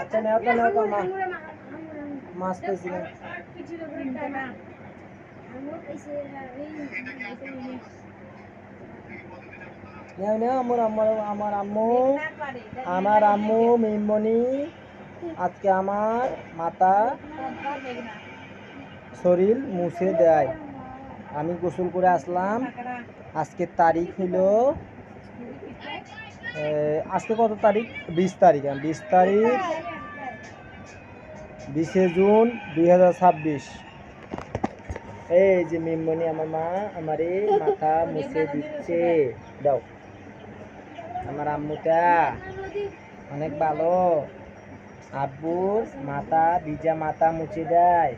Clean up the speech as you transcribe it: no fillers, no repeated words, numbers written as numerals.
আচ্ছা নেও তো মাছ পেয়েছি না নেও আমার আম্মু মিমনি আজকে আমার মাথা শরীর মুছে দেয়। আমি গোসল করে আসলাম। আজকের তারিখ হলো আজকে কত তারিখ? 20 তারিখ। 20 তারিখ 20শে জুন 2026। এই যে মিমনি আমার মা আমারে মাথা মুছে দিচ্ছে। দাও আমার আম্মুটা অনেক ভালো। আব্বুর মাথা ভিজা মাথা মুছে দেয়।